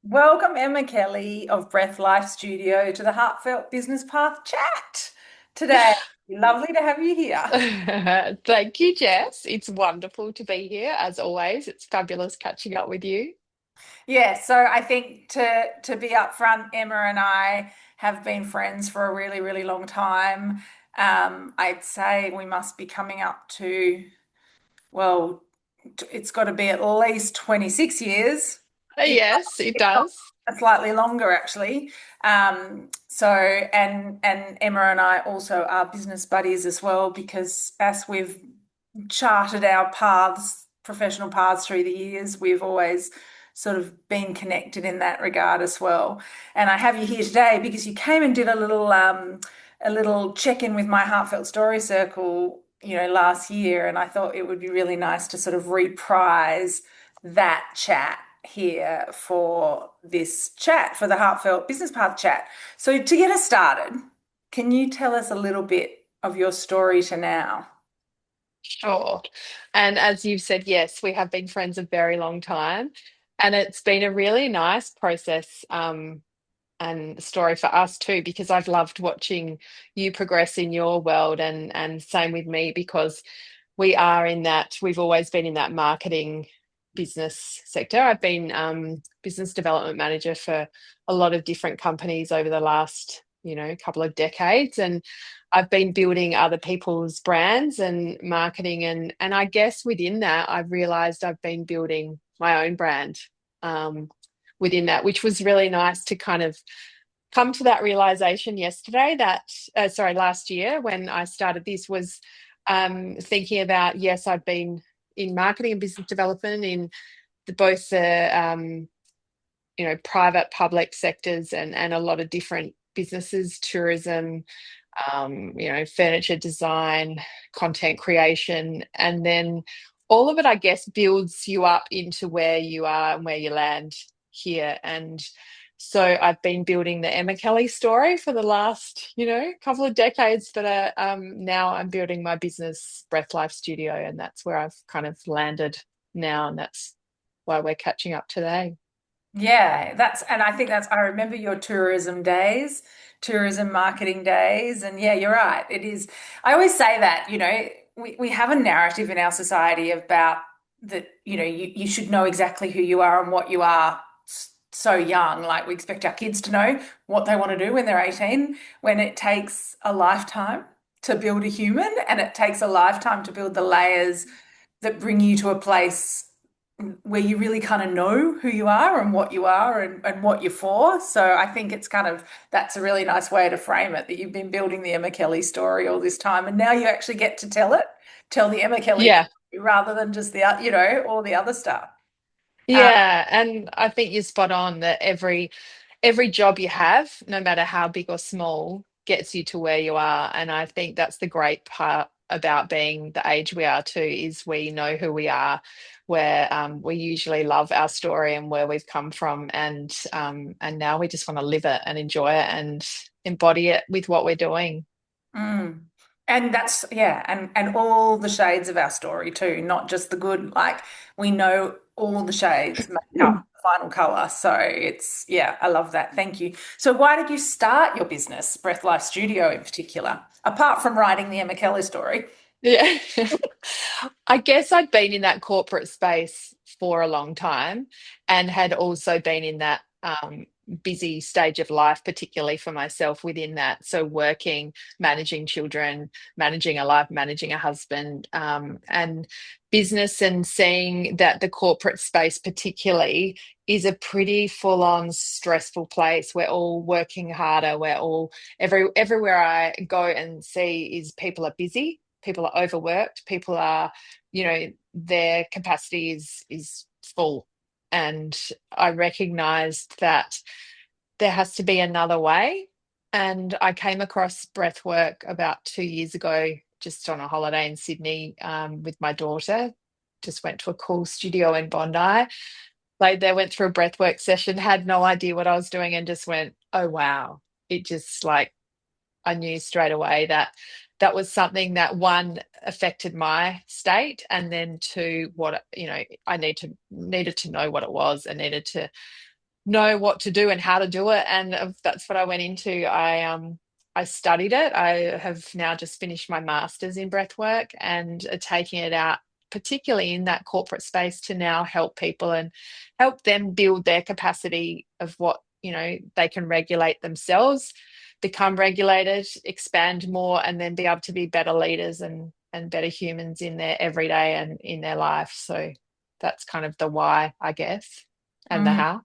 Welcome, Emma Kelly of Breath Life Studio, to the Heartfelt Business Path Chat today. Lovely to have you here. Thank you, Jess. It's wonderful to be here as always. It's fabulous catching up with you. Yeah, so I think to be upfront, Emma and I have been friends for a really, really long time. I'd say we must be coming up to, well, it's got to be at least 26 years. Yes, it If not does. slightly longer actually. And Emma and I also are business buddies as well because as we've charted our paths, professional paths through the years, we've always sort of been connected in that regard as well. And I have you here today because you came and did a little check-in with my Heartfelt Story Circle, last year, and I thought it would be really nice to sort of reprise that chat here for this chat, for the Heartfelt Business Path chat. So, to get us started, can you tell us a little bit of your story to now? Sure. And as you've said, yes, we have been friends a very long time. And it's been a really nice process and story for us too, because I've loved watching you progress in your world and same with me because we are in that, we've always been in that marketing business sector. I've been business development manager for a lot of different companies over the last, couple of decades. And I've been building other people's brands and marketing. And I guess within that, I've realized I've been building my own brand um, within that, which was really nice to kind of come to that realization yesterday that, last year when I started this was thinking about, yes, I've been in marketing and business development in both the, private, public sectors and a lot of different businesses, tourism, furniture design, content creation, and then all of it, I guess, builds you up into where you are and where you land here. And so I've been building the Emma Kelly story for the last, couple of decades, but now I'm building my business, Breath Life Studio, and that's where I've kind of landed now, and that's why we're catching up today. Yeah, and I think I remember your tourism days, tourism marketing days. And yeah, you're right. It is, I always say that, we have a narrative in our society about that, you should know exactly who you are and what you are so young. Like we expect our kids to know what they want to do when they're 18, when it takes a lifetime to build a human and it takes a lifetime to build the layers that bring you to a place where you really kind of know who you are and what you are and what you're for. So I think it's kind of that's a really nice way to frame it that you've been building the Emma Kelly story all this time and now you actually get to tell the Emma Kelly Yeah. story rather than just all the other stuff. Uh, Yeah, and I think you're spot on that every job you have, no matter how big or small, gets you to where you are. And I think that's the great part about being the age we are too, is we know who we are, where we usually love our story and where we've come from, and now we just want to live it and enjoy it and embody it with what we're doing. Mm. And that's yeah, and all the shades of our story too, not just the good. Like we know all the shades make up the final color. So it's yeah, I love that. Thank you. So why did you start your business, Breath Life Studio in particular? Apart from writing the Emma Kelly story. Yeah. I guess I'd been in that corporate space for a long time and had also been in that busy stage of life, particularly for myself within that. So, working, managing children, managing a life, managing a husband, and business, and seeing that the corporate space, particularly, is a pretty full on stressful place. We're all working harder. We're all, everywhere I go and see is people are busy, people are overworked, people are, their capacity is full. And I recognized that there has to be another way. And I came across breathwork about 2 years ago, just on a holiday in Sydney, with my daughter. Just went to a cool studio in Bondi. Like, they went through a breathwork session, had no idea what I was doing, and just went, oh wow. It just, like, I knew straight away that that was something that, one, affected my state, and then two, what, I needed to know what it was. I needed to know what to do and how to do it. And that's what I went into. I studied it. I have now just finished my master's in breathwork and are taking it out, particularly in that corporate space, to now help people and help them build their capacity of what, they can regulate themselves, become regulated, expand more, and then be able to be better leaders and better humans in their everyday and in their life. So that's kind of the why, I guess, and the Mm. how.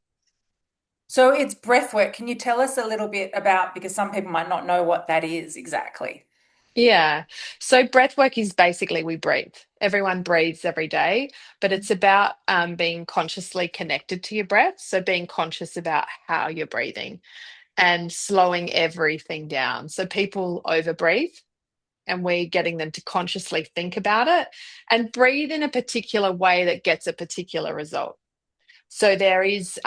So it's breath work. Can you tell us a little bit about, because some people might not know what that is exactly? Yeah. So breath work is basically we breathe. Everyone breathes every day, but it's about being consciously connected to your breath. So being conscious about how you're breathing and slowing everything down. So people overbreathe, and we're getting them to consciously think about it and breathe in a particular way that gets a particular result. So there is,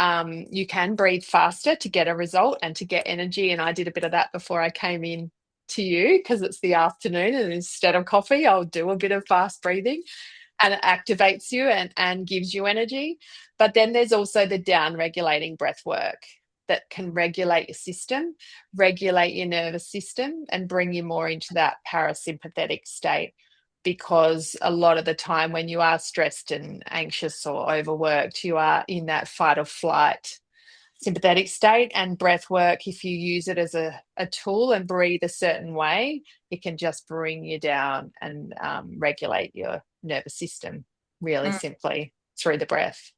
you can breathe faster to get a result and to get energy. And I did a bit of that before I came in to you because it's the afternoon, and instead of coffee, I'll do a bit of fast breathing, and it activates you and gives you energy. But then there's also the down regulating breath work that can regulate your system, regulate your nervous system, and bring you more into that parasympathetic state. Because a lot of the time, when you are stressed and anxious or overworked, you are in that fight or flight sympathetic state. And breath work, if you use it as a tool and breathe a certain way, it can just bring you down and regulate your nervous system really Mm, simply through the breath.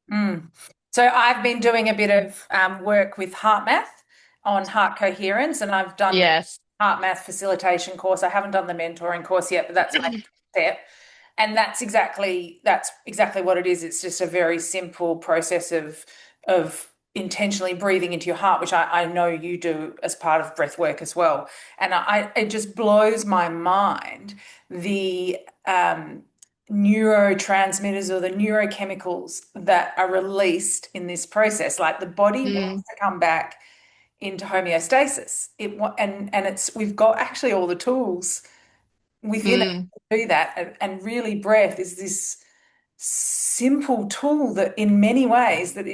mm. So I've been doing a bit of work with heart math on heart coherence, and I've done the Yes. heart math facilitation course. I haven't done the mentoring course yet, but that's my step. And that's exactly what it is. It's just a very simple process of intentionally breathing into your heart, which I know you do as part of breath work as well. And it just blows my mind the neurotransmitters or the neurochemicals that are released in this process. Like the body Mm, wants to come back into homeostasis. And it's we've got actually all the tools within it mm, to do that. And really, breath is this simple tool that in many ways that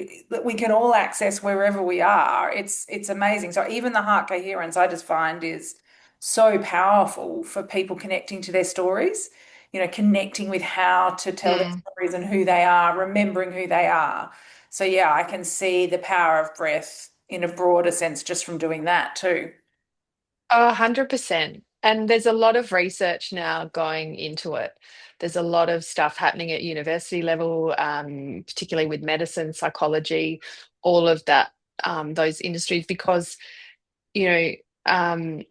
we can all access wherever we are. It's amazing. So even the heart coherence I just find is so powerful for people connecting to their stories, connecting with how to tell their mm. stories and who they are, remembering who they are. So yeah, I can see the power of breath in a broader sense just from doing that too. Oh, 100%. And there's a lot of research now going into it. There's a lot of stuff happening at university level, particularly with medicine, psychology, all of that, those industries, because, you know, um,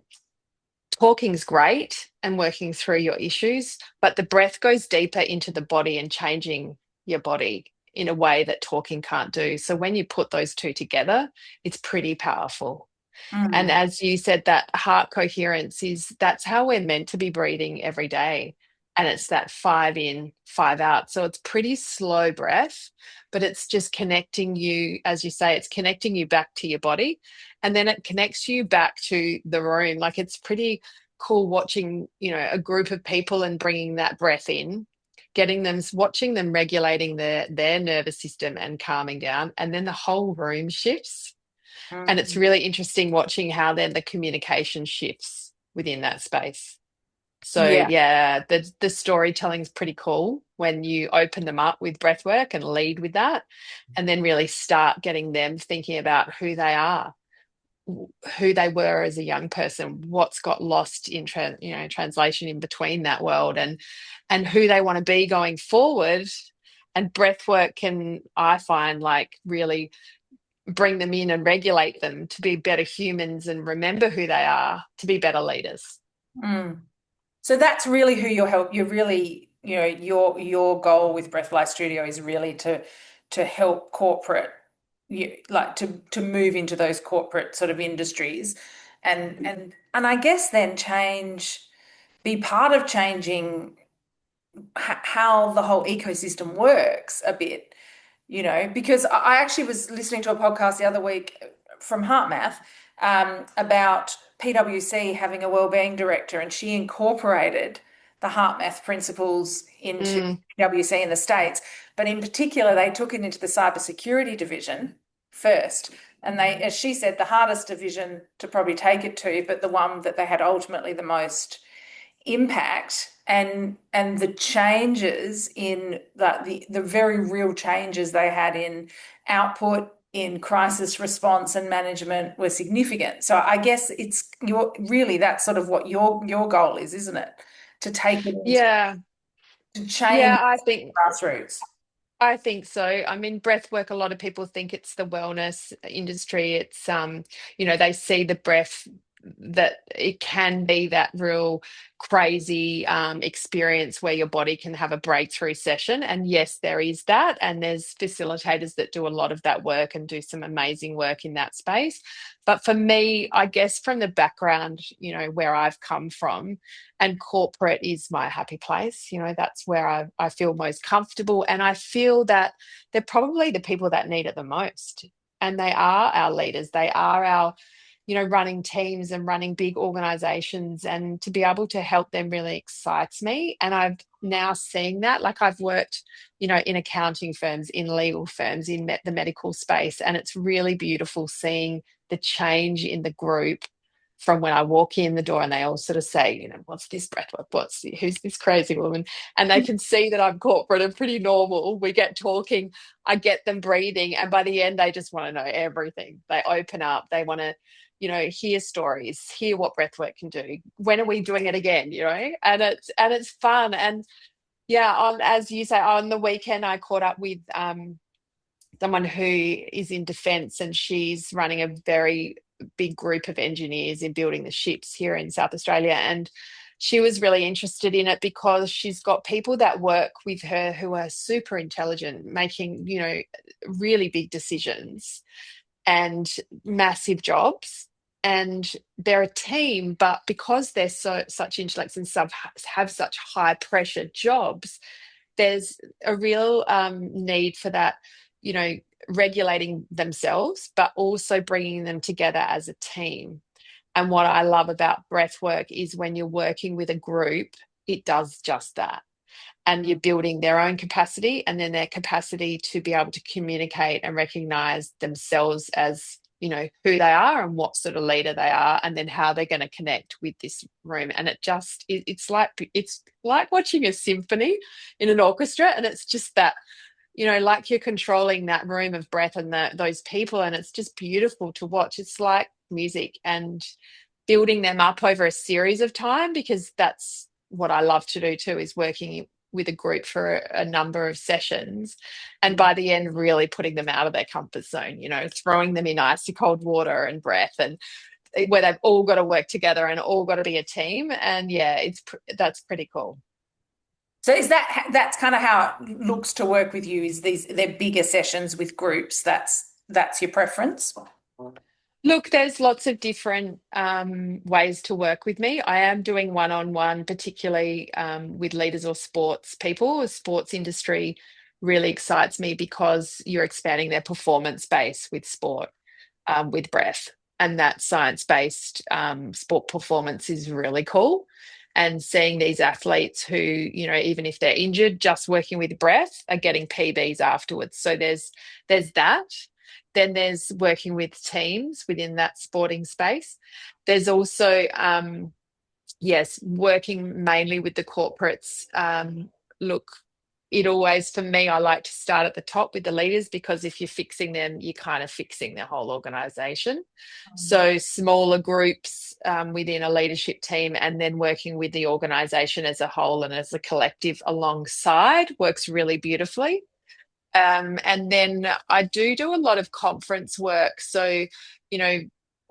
talking's great and working through your issues, but the breath goes deeper into the body and changing your body in a way that talking can't do. So when you put those two together, it's pretty powerful. And Mm, as you said, that heart coherence that's how we're meant to be breathing every day. And it's that 5 in, 5 out. So it's pretty slow breath, but it's just connecting you, as you say, it's connecting you back to your body. And then it connects you back to the room. Like it's pretty cool watching, a group of people and bringing that breath in, getting them, watching them regulating their nervous system and calming down. And then the whole room shifts, and it's mm. really interesting watching how then the communication shifts within that space. So Yeah. yeah, the storytelling is pretty cool when you open them up with breath work and lead with that, and then really start getting them thinking about who they are, who they were as a young person, what's got lost in translation in between that world, and who they want to be going forward. And breath work can, I find, like really bring them in and regulate them to be better humans and remember who they are to be better leaders. Mm. So that's really who you're help. You're really, your goal with Breathlight Studio is really to help corporate, like to move into those corporate sort of industries, and I guess then be part of changing how the whole ecosystem works a bit, because I actually was listening to a podcast the other week from HeartMath about PwC having a wellbeing director, and she incorporated the HeartMath principles into Mm, PwC in the States. But in particular, they took it into the cybersecurity division first. And they, as she said, the hardest division to probably take it to, but the one that they had ultimately the most impact, and the changes in the very real changes they had in output, in crisis response and management were significant. So I guess it's your really that's sort of what your goal is, isn't it? To take it into Yeah. to change Yeah, grassroots. I think so. I mean, breath work, a lot of people think it's the wellness industry. It's they see the breath that it can be that real crazy experience where your body can have a breakthrough session. And yes, there is that. And there's facilitators that do a lot of that work and do some amazing work in that space. But for me, I guess from the background, where I've come from, and corporate is my happy place. That's where I feel most comfortable. And I feel that they're probably the people that need it the most. And they are our leaders. They are our, running teams and running big organizations. And to be able to help them really excites me. And I've now seen that. Like I've worked, in accounting firms, in legal firms, in the medical space. And it's really beautiful seeing the change in the group from when I walk in the door and they all sort of say, what's this breathwork? Who's this crazy woman? And they can see that I'm corporate and pretty normal. We get talking, I get them breathing, and by the end, they just want to know everything. They open up, they want to, hear stories, hear what breathwork can do. When are we doing it again? And it's fun. And yeah, as you say, on the weekend, I caught up with someone who is in defence, and she's running a very big group of engineers in building the ships here in South Australia. And she was really interested in it because she's got people that work with her who are super intelligent, making, really big decisions and massive jobs. And they're a team, but because they're such intellects and have such high pressure jobs, there's a real need for that, you know, regulating themselves, but also bringing them together as a team. And what I love about breath work is when you're working with a group, it does just that. And you're building their own capacity and then their capacity to be able to communicate and recognize themselves as, who they are and what sort of leader they are, and then how they're going to connect with this room. And it's like watching a symphony in an orchestra, and it's just that, like you're controlling that room of breath and those people, and it's just beautiful to watch. It's like music, and building them up over a series of time, because that's what I love to do too, is working with a group for a number of sessions, and by the end really putting them out of their comfort zone, throwing them in icy cold water and breath, and where they've all got to work together and all got to be a team. And yeah, that's pretty cool. So that's kind of how it looks to work with you, is they're bigger sessions with groups. That's your preference? Look, there's lots of different ways to work with me. I am doing one-on-one, particularly with leaders or sports people. The sports industry really excites me because you're expanding their performance base with sport, with breath. And that science-based sport performance is really cool. And seeing these athletes who, even if they're injured, just working with breath, are getting PBs afterwards. So there's that. Then there's working with teams within that sporting space. There's also, yes, working mainly with the corporates. Look, it always, for me, I like to start at the top with the leaders, because if you're fixing them, you're kind of fixing the whole organization. So smaller groups within a leadership team, and then working with the organization as a whole and as a collective alongside, works really beautifully. And then I do a lot of conference work. So, you know,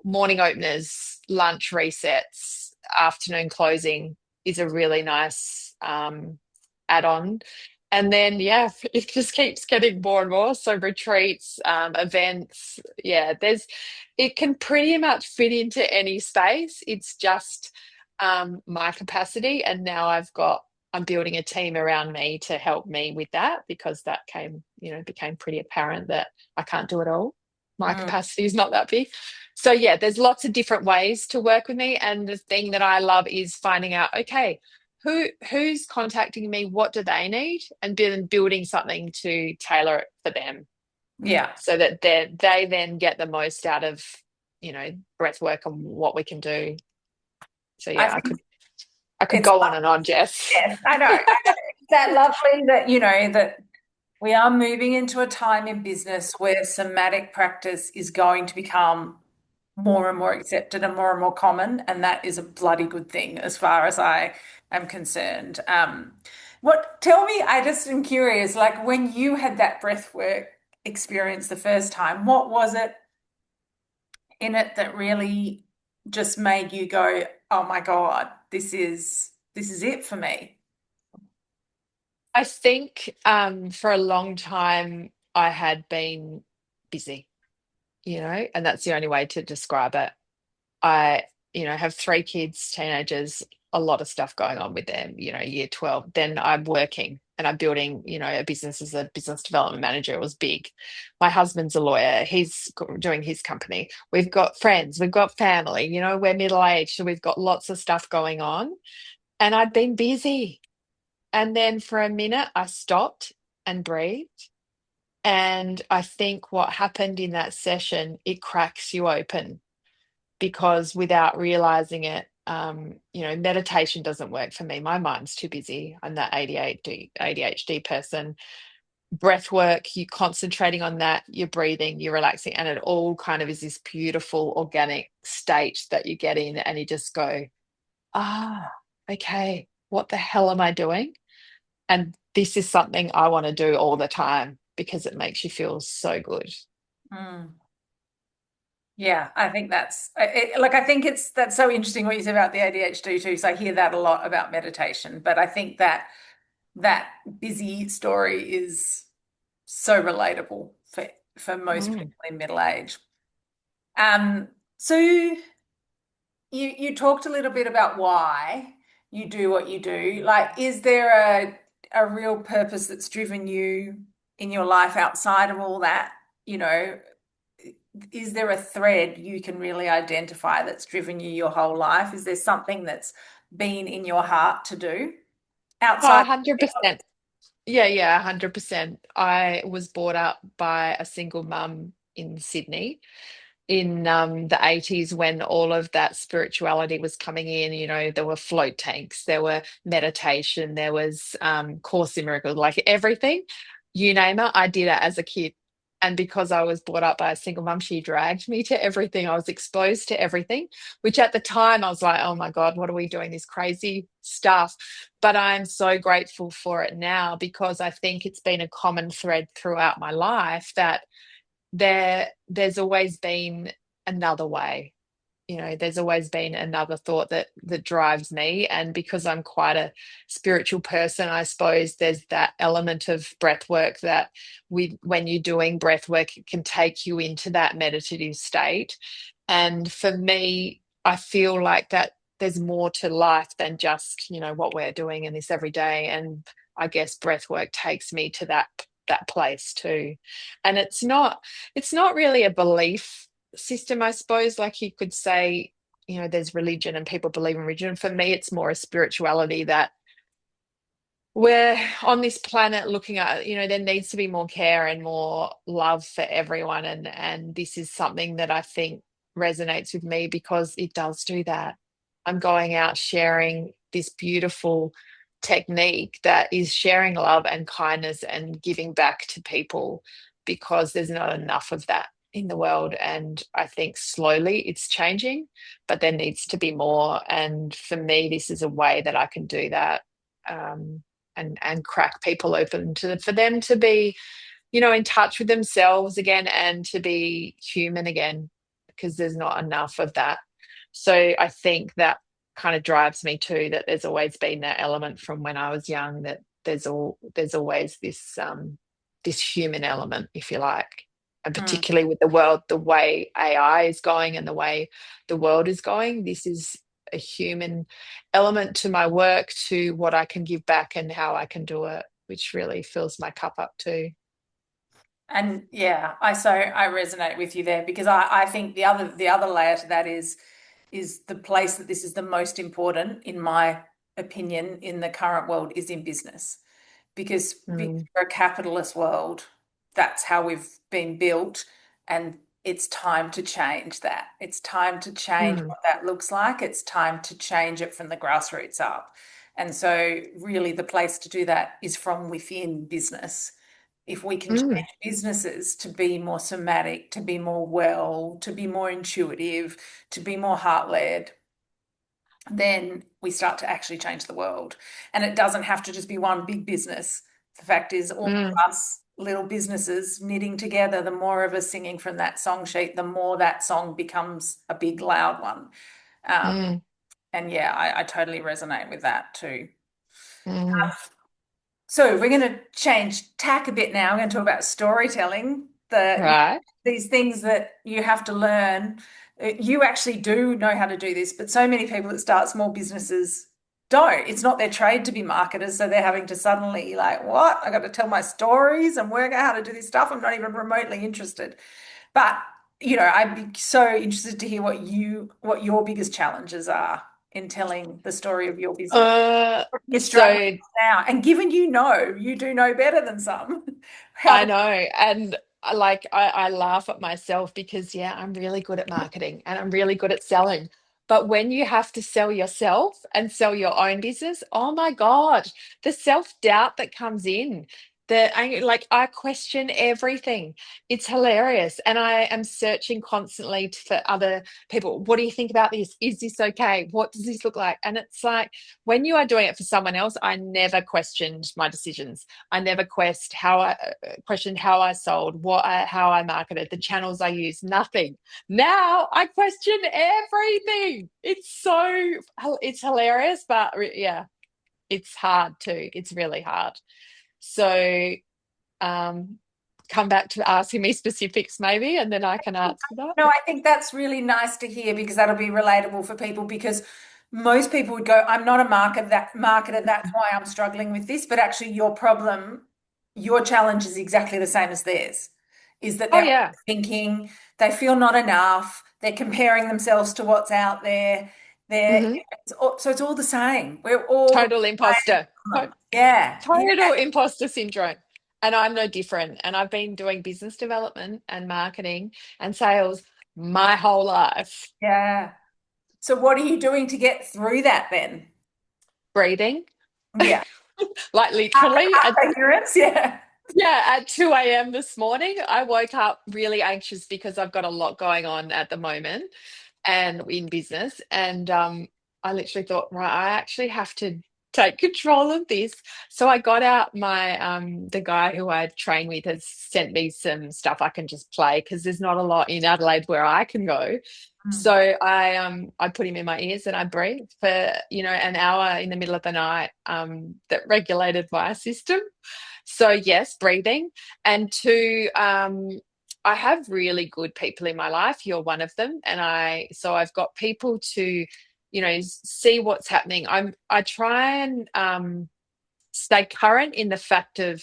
morning openers, lunch resets, afternoon closing is a really nice add-on. And then, yeah, it just keeps getting more and more. So retreats, events, yeah, it can pretty much fit into any space. It's just my capacity. And now I'm building a team around me to help me with that, because that became pretty apparent that I can't do it all. My Mm. capacity is not that big. So yeah, there's lots of different ways to work with me. And the thing that I love is finding out, okay, who's contacting me, what do they need, and building something to tailor it for them. Yeah. so that they then get the most out of, breath work and what we can do. So I yeah, I think could I could it's, go on and on, Jess. yes, I know. It's that lovely that, that we are moving into a time in business where somatic practice is going to become more and more accepted and more common, and that is a bloody good thing as far as I am concerned. Tell me, I just am curious, like when you had that breath work experience the first time, what was it in it that really just made you go, oh my God, this is it for me? I think for a long time I had been busy, and that's the only way to describe it. I, have three kids, teenagers, a lot of stuff going on with them, year 12. Then I'm working and I'm building, a business as a business development manager. It was big. My husband's a lawyer. He's doing his company. We've got friends, we've got family, we're middle-aged, so we've got lots of stuff going on. And I'd been busy. And then for a minute, I stopped and breathed. And I think what happened in that session, it cracks you open because without realizing it, meditation doesn't work for me. My mind's too busy. I'm that ADHD person. Breath work, you're concentrating on that, you're breathing, you're relaxing, and it all kind of is this beautiful organic state that you get in, and you just go, ah, okay, what the hell am I doing? And this is something I want to do all the time because it makes you feel so good. Mm. Yeah, I think I think that's so interesting what you said about the ADHD too. So I hear that a lot about meditation, but I think that busy story is so relatable for most Mm. people in middle age. So you talked a little bit about why you do what you do. Like, is there a real purpose that's driven you in your life outside of all that? You know, is there a thread you can really identify that's driven you your whole life? Is there something that's been in your heart to do Oh, outside? 100%. Yeah, yeah, 100%. I was brought up by a single mum in Sydney in the 80s when all of that spirituality was coming in. There were float tanks, there were meditation, there was Course in Miracles, like everything, you name it, I did it as a kid. And because I was brought up by a single mum, she dragged me to everything. I was exposed to everything, which at the time I was like, oh my God, what are we doing? This crazy stuff. But I'm so grateful for it now because I think it's been a common thread throughout my life that there's always been another way. There's always been another thought that drives me. And because I'm quite a spiritual person, I suppose there's that element of breath work that when you're doing breath work, it can take you into that meditative state. And for me, I feel like that there's more to life than just, what we're doing in this every day. And I guess breath work takes me to that place too. And it's not really a belief system, I suppose. Like you could say, there's religion and people believe in religion. For me, it's more a spirituality that we're on this planet looking at, there needs to be more care and more love for everyone. And this is something that I think resonates with me because it does do that. I'm going out sharing this beautiful technique that is sharing love and kindness and giving back to people because there's not enough of that in the world. And I think slowly it's changing, but there needs to be more. And for me, this is a way that I can do that. And crack people open for them to be, in touch with themselves again and to be human again, because there's not enough of that. So I think that kind of drives me too, that there's always been that element from when I was young, that there's always this human element, if you like. And Mm. particularly with the world, the way AI is going and the way the world is going, this is a human element to my work, to what I can give back and how I can do it, which really fills my cup up too. And yeah, I resonate with you there because I think the other layer to that is the place that this is the most important, in my opinion, in the current world is in business. Because Mm, we're a capitalist world, that's how we've been built, and it's time to change that. It's time to change Mm, what that looks like. It's time to change it from the grassroots up. And so, really, the place to do that is from within business. If we can change mm, businesses to be more somatic, to be more well, to be more intuitive, to be more heart-led, then we start to actually change the world. And it doesn't have to just be one big business. The fact is, all mm, of us little businesses knitting together, the more of us singing from that song sheet, the more that song becomes a big, loud one. Um, mm, and yeah, I totally resonate with that too. mm. So we're going to change tack a bit now. We're going to talk about storytelling. Right. These things that you have to learn. You actually do know how to do this, but so many people that start small businesses don't. It's not their trade to be marketers, so they're having to suddenly like, what? I got to tell my stories and work out how to do this stuff. I'm not even remotely interested. But I'd be so interested to hear what your biggest challenges are in telling the story of your business. Uh, You're struggling so now. And given you do know better than some. How I do know. And I laugh at myself because, yeah, I'm really good at marketing and I'm really good at selling. But when you have to sell yourself and sell your own business, oh my God, the self-doubt that comes in, I question everything. It's hilarious. And I am searching constantly for other people. What do you think about this? Is this okay? What does this look like? And it's like when you are doing it for someone else, I never questioned my decisions. I never questioned how I sold, how I marketed, the channels I used, nothing. Now I question everything. It's hilarious, but yeah, it's hard too. It's really hard. So, um, come back to asking me specifics maybe, and then I can answer that. No, I think that's really nice to hear because that'll be relatable for people because most people would go, I'm not a marketer, that's why I'm struggling with this. But actually your challenge is exactly the same as theirs, is that Oh they're yeah. thinking, they feel not enough, they're comparing themselves to what's out there. Hmm. So it's all the same. We're all the Total same imposter. problem. Yeah, yeah, Total imposter syndrome. And I'm no different. And I've been doing business development and marketing and sales my whole life. yeah. So what are you doing to get through that then? Breathing, Yeah. like literally. Ignorance, yeah. Yeah, at 2 a.m. this morning, I woke up really anxious because I've got a lot going on at the moment and in business. And I literally thought, right, I actually have to take control of this. So I got out my the guy who I train with has sent me some stuff I can just play because there's not a lot in Adelaide where I can go. So Mm. I put him in my ears and I breathed for, an hour in the middle of the night that regulated my system. So yes, breathing. And two, I have really good people in my life. You're one of them. And I've got people to, see what's happening. I try and stay current in the fact of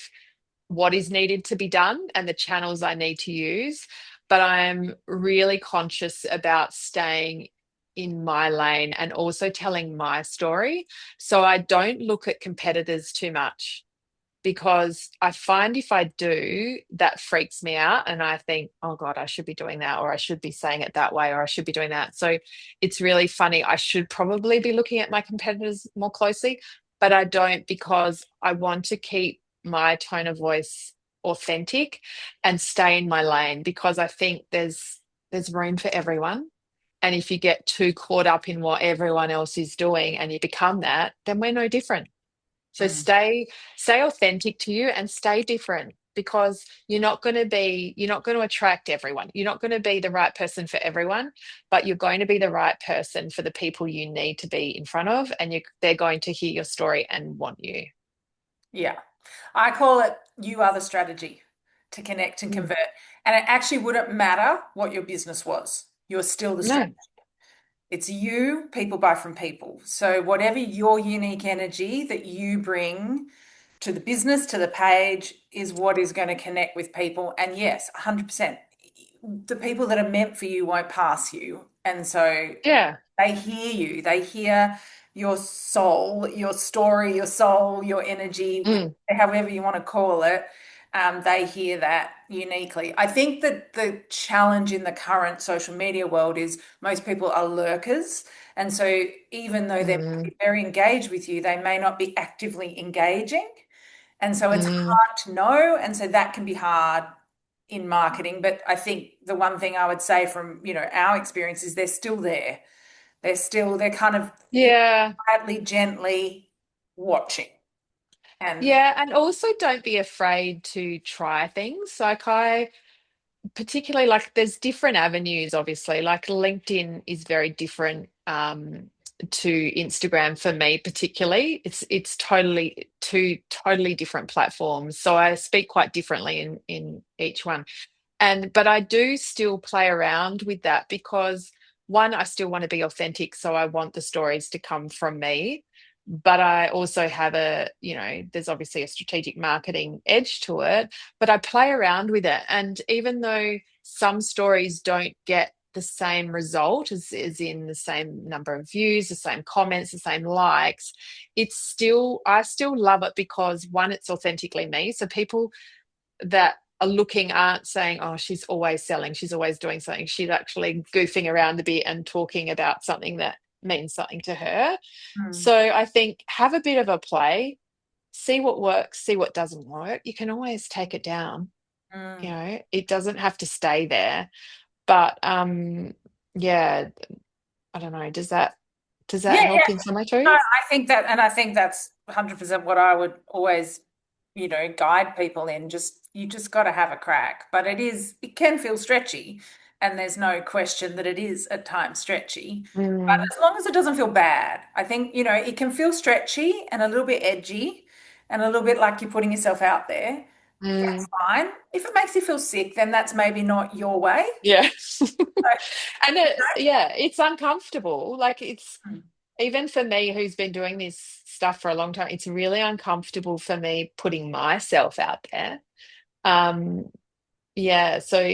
what is needed to be done and the channels I need to use. But I'm really conscious about staying in my lane and also telling my story. So I don't look at competitors too much because I find if I do, that freaks me out. And I think, oh God, I should be doing that, or I should be saying it that way, or I should be doing that. So it's really funny. I should probably be looking at my competitors more closely, but I don't because I want to keep my tone of voice authentic and stay in my lane because I think there's room for everyone. And if you get too caught up in what everyone else is doing and you become that, then we're no different. So Mm. stay authentic to you and stay different because you're not going to attract everyone. You're not going to be the right person for everyone, but you're going to be the right person for the people you need to be in front of and they're going to hear your story and want you. Yeah. I call it you are the strategy to connect and Mm. convert. And it actually wouldn't matter what your business was. You're still the strategy. No. It's you, people buy from people. So whatever your unique energy that you bring to the business, to the page, is what is going to connect with people. And yes, 100%. The people that are meant for you won't pass you. And so Yeah. they hear you, they hear your soul, your story, your soul, your energy, Mm. however you want to call it. They hear that, uniquely. I think that the challenge in the current social media world is most people are lurkers. And so even though they might Mm, be very engaged with you, they may not be actively engaging. And so it's mm, hard to know. And so that can be hard in marketing. But I think the one thing I would say from, our experience is they're still there. They're kind of yeah. quietly, gently watching. And Yeah. And also don't be afraid to try things. Like I particularly like there's different avenues, obviously. Like LinkedIn is very different to Instagram for me, particularly. It's totally two totally different platforms. So I speak quite differently in each one. But I do still play around with that because one, I still want to be authentic, so I want the stories to come from me. But I also have there's obviously a strategic marketing edge to it, but I play around with it. And even though some stories don't get the same result as in the same number of views, the same comments, the same likes, I still love it because one, it's authentically me. So people that are looking aren't saying, oh, she's always selling, she's always doing something. She's actually goofing around a bit and talking about something that means something to her. mm, So I think have a bit of a play, see what works, see what doesn't work. You can always take it down. mm. It doesn't have to stay there. But yeah, I don't know. Does that Yeah, help in some way no, too? I think that's 100% what I would always, guide people in. You just got to have a crack. But it can feel stretchy, and there's no question that it is at times stretchy. But Mm, as long as it doesn't feel bad, I think, it can feel stretchy and a little bit edgy and a little bit like you're putting yourself out there. mm, That's fine. If it makes you feel sick, then that's maybe not your way. yeah. So, And it's uncomfortable. Like it's mm, even for me who's been doing this stuff for a long time, it's really uncomfortable for me putting myself out there. Um, yeah, so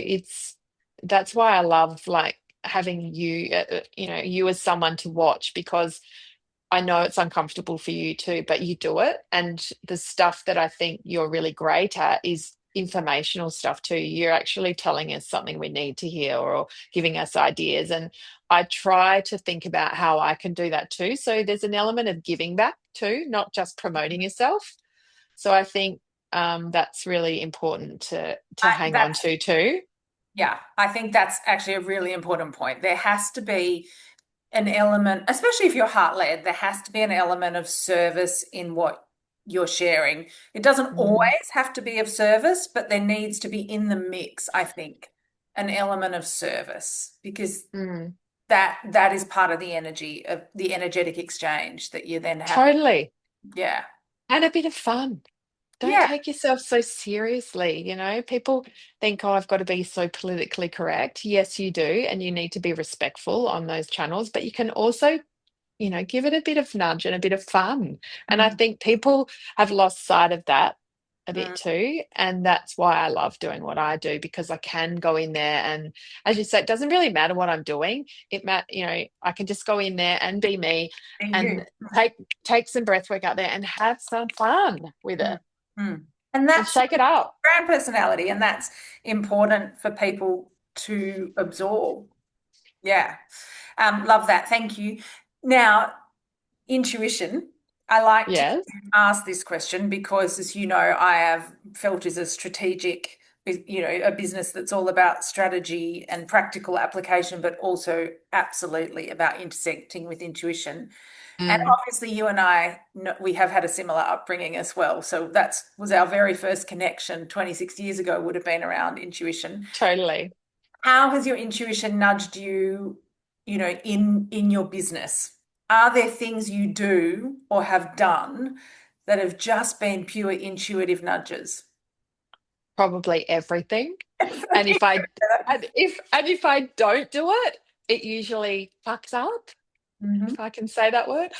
that's why I love like having you as someone to watch because I know it's uncomfortable for you too, but you do it. And the stuff that I think you're really great at is informational stuff too. You're actually telling us something we need to hear or giving us ideas. And I try to think about how I can do that too. So there's an element of giving back too, not just promoting yourself. So I think that's really important to hang on that's to too. Yeah, I think that's actually a really important point. There has to be an element, especially if you're heart led, there has to be an element of service in what you're sharing. It doesn't Mm, always have to be of service, but there needs to be in the mix, I think, an element of service because mm, that is part of the energy of the energetic exchange that you then have. totally. Yeah. And a bit of fun. Don't Yeah. take yourself so seriously. People think, oh, I've got to be so politically correct. Yes, you do. And you need to be respectful on those channels, but you can also, give it a bit of nudge and a bit of fun. And I Mm, think people have lost sight of that a bit mm. too. And that's why I love doing what I do because I can go in there and, as you say, it doesn't really matter what I'm doing. I can just go in there and be me Be you. and take some breath work out there and have some fun with Mm, it mm. And and that's shake it up. brand personality, and that's important for people to absorb. Yeah. Love that. Thank you. Now, intuition. I like to Yes. ask this question because, as you know, I have felt as a strategic, a business that's all about strategy and practical application, but also absolutely about intersecting with intuition. And Mm, obviously, you and I, we have had a similar upbringing as well. So that was our very first connection 26 years ago, would have been around intuition. totally. How has your intuition nudged you, in your business? Are there things you do or have done that have just been pure intuitive nudges? Probably everything. And if I don't do it, it usually fucks up, Mhm. if I can say that word.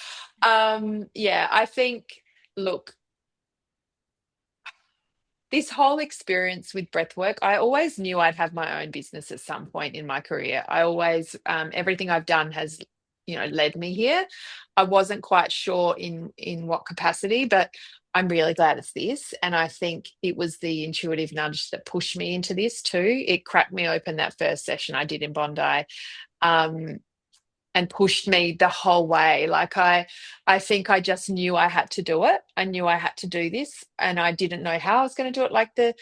Yeah, I think, look, this whole experience with breathwork, I always knew I'd have my own business at some point in my career. I always, everything I've done has, led me here. I wasn't quite sure in what capacity, but I'm really glad it's this. And I think it was the intuitive nudge that pushed me into this too. It cracked me open that first session I did in Bondi. Um, and pushed me the whole way. Like I think I just knew I had to do it. I knew I had to do this, and I didn't know how I was going to do it. Like the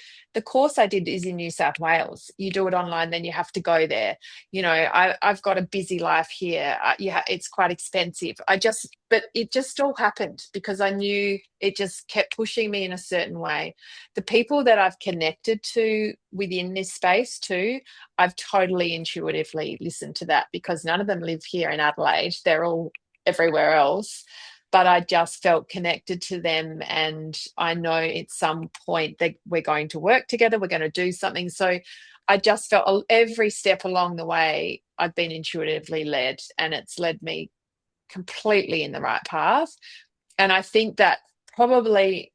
course I did is in New South Wales. You do it online, then you have to go there. I've got a busy life here. Yeah, it's quite expensive. But it just all happened because I knew it just kept pushing me in a certain way. The people that I've connected to within this space too, I've totally intuitively listened to that because none of them live here in Adelaide. They're all everywhere else. But I just felt connected to them. And I know at some point that we're going to work together, we're going to do something. So I just felt every step along the way, I've been intuitively led, and it's led me completely in the right path. And I think that probably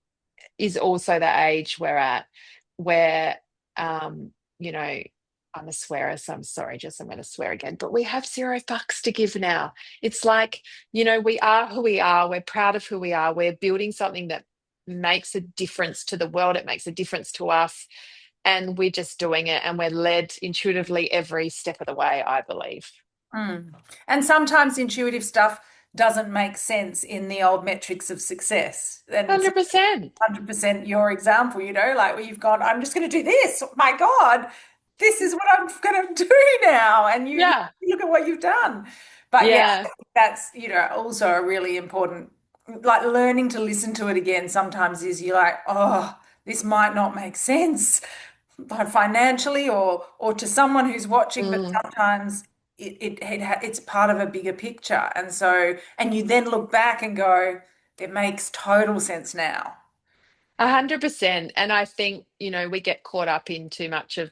is also the age we're at where, you know, I'm a swearer, so I'm sorry, Jess, I'm going to swear again, but we have zero fucks to give now. It's like, we are who we are. We're proud of who we are. We're building something that makes a difference to the world. It makes a difference to us. And we're just doing it, and we're led intuitively every step of the way, I believe. Mm. And sometimes intuitive stuff doesn't make sense in the old metrics of success. And so 100%. 100% your example, like where you've gone, I'm just going to do this. My God, this is what I'm going to do now. And you Yeah. look at what you've done. But yeah, Yeah. that's, also a really important, like learning to listen to it again sometimes is you're like, oh, this might not make sense financially or to someone who's watching, but Mm. sometimes it's part of a bigger picture. And you then look back and go, it makes total sense now. 100%. And I think, we get caught up in too much of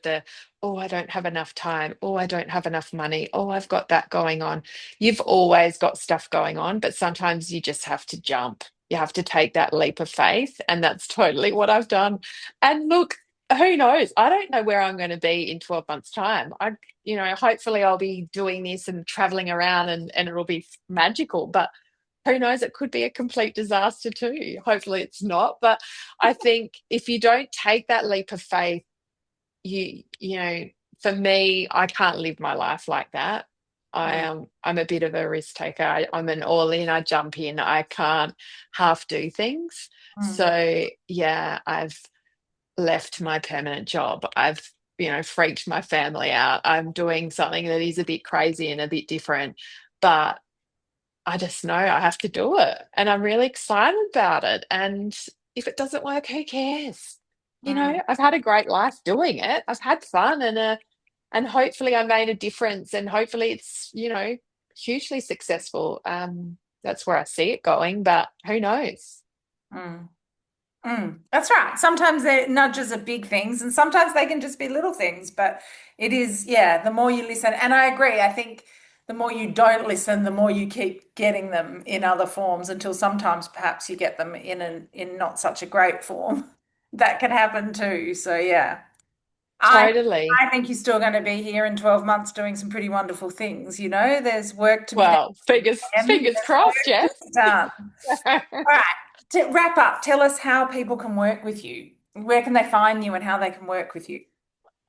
oh, I don't have enough time. Oh, I don't have enough money. Oh, I've got that going on. You've always got stuff going on, but sometimes you just have to jump. You have to take that leap of faith. And that's totally what I've done. And look, who knows? I don't know where I'm going to be in 12 months' time. Hopefully I'll be doing this and traveling around and it'll be magical. But who knows, it could be a complete disaster too. Hopefully it's not. But I think if you don't take that leap of faith, for me, I can't live my life like that. Mm, I'm a bit of a risk taker. I'm an all in, I jump in, I can't half do things. mm, So yeah, I've left my permanent job. I've freaked my family out. I'm doing something that is a bit crazy and a bit different, but I just know I have to do it. And I'm really excited about it. And if it doesn't work, who cares? mm, I've had a great life doing it. I've had fun and hopefully I made a difference and hopefully it's, hugely successful. That's where I see it going, but who knows? mm, That's right. Sometimes the nudges are big things, and sometimes they can just be little things. But it is, yeah, the more you listen, and I agree. I think the more you don't listen, the more you keep getting them in other forms until sometimes perhaps you get them in not such a great form. That can happen too. So yeah. I Totally. I think you're still going to be here in 12 months doing some pretty wonderful things. There's work to be done. Well, fingers There's crossed, work to Jess. be done. All right. To wrap up, tell us how people can work with you. Where can they find you and how they can work with you?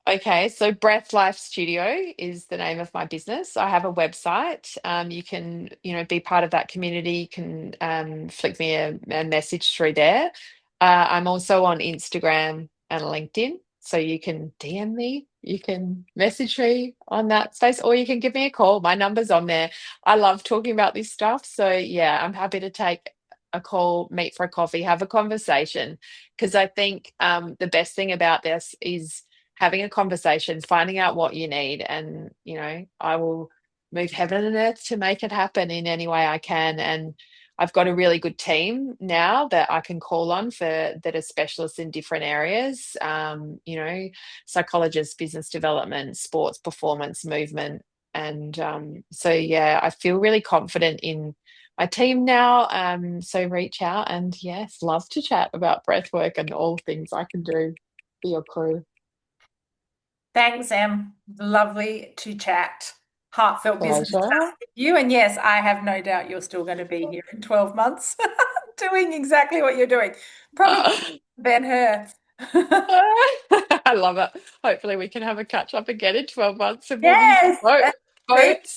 Okay, so Breath Life Studio is the name of my business. I have a website. You can, be part of that community. You can flick me a message through there. I'm also on Instagram and LinkedIn, so you can DM me. You can message me on that space, or you can give me a call. My number's on there. I love talking about this stuff, so yeah, I'm happy to take a call, meet for a coffee, have a conversation, because I think the best thing about this is having a conversation, finding out what you need. And, I will move heaven and earth to make it happen in any way I can. And I've got a really good team now that I can call on that are specialists in different areas, psychologists, business development, sports, performance, movement. And so, yeah, I feel really confident in my team now. So reach out and yes, love to chat about breath work and all things I can do for your crew. Thanks, Em. Lovely to chat. Heartfelt business Pleasure. chat with you. And yes, I have no doubt you're still going to be here in 12 months doing exactly what you're doing. Probably Ben Hur. I love it. Hopefully we can have a catch up again in 12 months and we'll be Yes. both See?